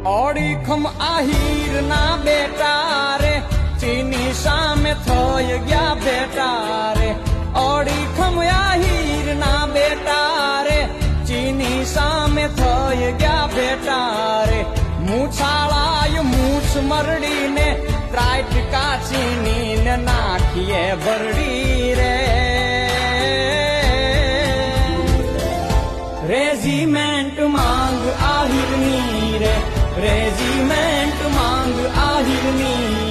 ઓડીખમ આહીર ના બેટા રે ચીની સામે થઈ ગયા બેટા રે ઓડીખમ આહીર ના બેટા રે ચીની સામે થઈ ગયા બેટા રે મૂછાળાય મૂછ મરડીને ત્રાઈટ કાચીની ને નાખીએ ભરડી રે રેજીમેન્ટ માંગ આહિરની રે રેજીમેન્ટ માંગ આહિરની